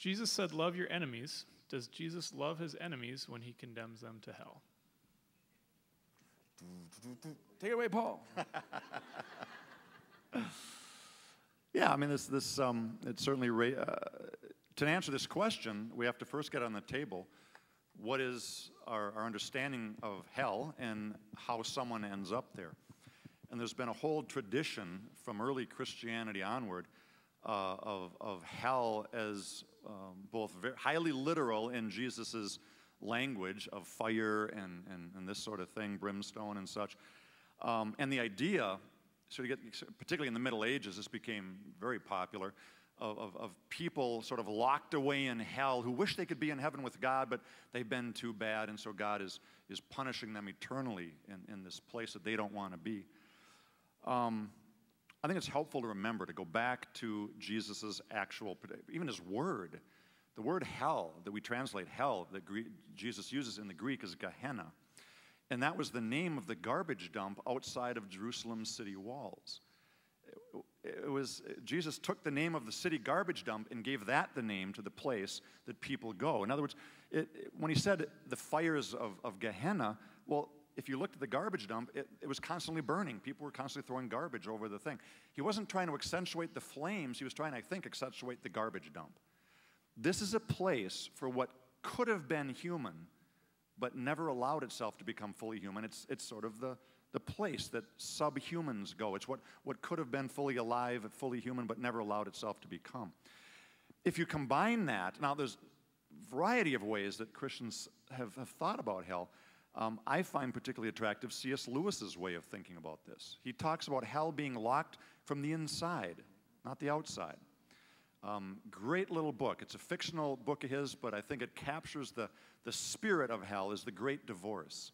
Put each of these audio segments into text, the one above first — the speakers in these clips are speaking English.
Jesus said, love your enemies. Does Jesus love his enemies when he condemns them to hell? Take it away, Paul. Yeah, I mean, it's certainly, to answer this question, we have to first get on the table what is our understanding of hell and how someone ends up there. And there's been a whole tradition from early Christianity onward of hell as both very highly literal in Jesus's language of fire and this sort of thing, brimstone and such. And the idea, particularly in the Middle Ages, this became very popular, of people sort of locked away in hell who wish they could be in heaven with God, but they've been too bad, and so God is punishing them eternally in this place that they don't want to be. I think it's helpful to remember, to go back to Jesus' actual, even his word. The word hell, that we translate hell, that Jesus uses in the Greek is Gehenna. And that was the name of the garbage dump outside of Jerusalem's city walls. Jesus took the name of the city garbage dump and gave that the name to the place that people go. In other words, when he said the fires of Gehenna, well, if you looked at the garbage dump, it was constantly burning. People were constantly throwing garbage over the thing. He wasn't trying to accentuate the flames. He was trying, I think, accentuate the garbage dump. This is a place for what could have been human, but never allowed itself to become fully human. It's sort of the place that subhumans go. It's what could have been fully alive, fully human, but never allowed itself to become. If you combine that, now there's a variety of ways that Christians have thought about hell. I find particularly attractive C.S. Lewis's way of thinking about this. He talks about hell being locked from the inside, not the outside. Great little book. It's a fictional book of his, but I think it captures the spirit of hell is the Great Divorce,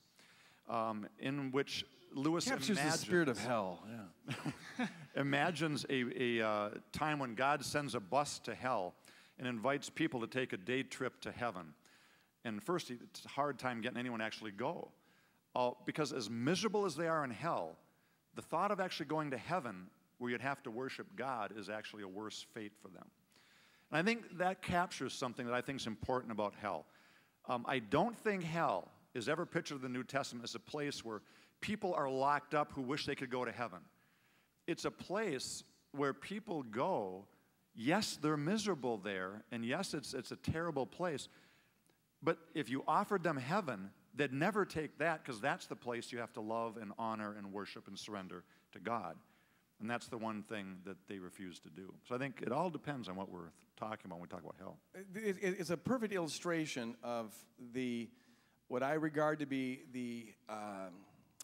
in which Lewis captures the spirit of hell. Yeah. Imagines a time when God sends a bus to hell and invites people to take a day trip to heaven. And first, it's a hard time getting anyone to actually go. Because as miserable as they are in hell, the thought of actually going to heaven where you'd have to worship God is actually a worse fate for them. And I think that captures something that I think is important about hell. I don't think hell is ever pictured in the New Testament as a place where people are locked up who wish they could go to heaven. It's a place where people go, yes, they're miserable there, and yes, it's a terrible place, but if you offered them heaven, they'd never take that because that's the place you have to love and honor and worship and surrender to God. And that's the one thing that they refuse to do. So I think it all depends on what we're talking about when we talk about hell. It's a perfect illustration of what I regard to be the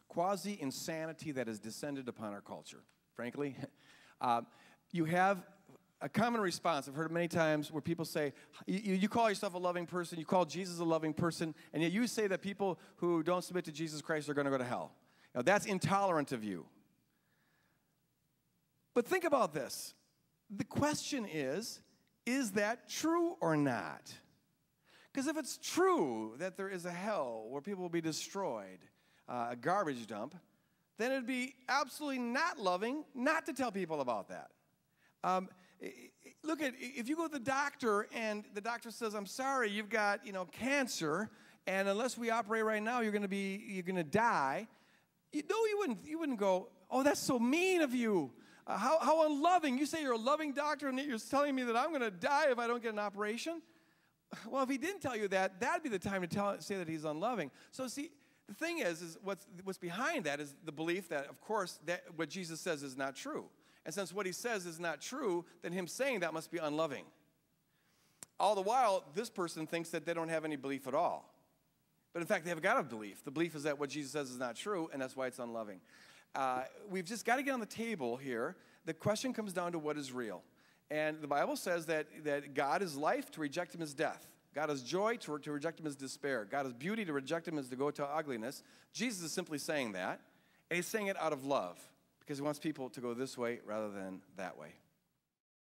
quasi-insanity that has descended upon our culture, frankly. You have a common response, I've heard it many times, where people say, you call yourself a loving person, you call Jesus a loving person, and yet you say that people who don't submit to Jesus Christ are going to go to hell. Now, that's intolerant of you. But think about this. The question is that true or not? Because if it's true that there is a hell where people will be destroyed, a garbage dump, then it would be absolutely not loving not to tell people about that. Look at, if you go to the doctor and the doctor says, I'm sorry, you've got, cancer, and unless we operate right now, you're going to die. You wouldn't go, oh, that's so mean of you. How unloving. You say you're a loving doctor and you're telling me that I'm going to die if I don't get an operation? Well, if he didn't tell you that, that'd be the time to say that he's unloving. So see, the thing is what's behind that is the belief that, of course, that what Jesus says is not true. And since what he says is not true, then him saying that must be unloving. All the while, this person thinks that they don't have any belief at all. But in fact, they have got a belief. The belief is that what Jesus says is not true, and that's why it's unloving. We've just got to get on the table here. The question comes down to what is real. And the Bible says that God is life, to reject him is death. God is joy, to reject him is despair. God is beauty, to reject him is to go to ugliness. Jesus is simply saying that, and he's saying it out of love, because he wants people to go this way rather than that way.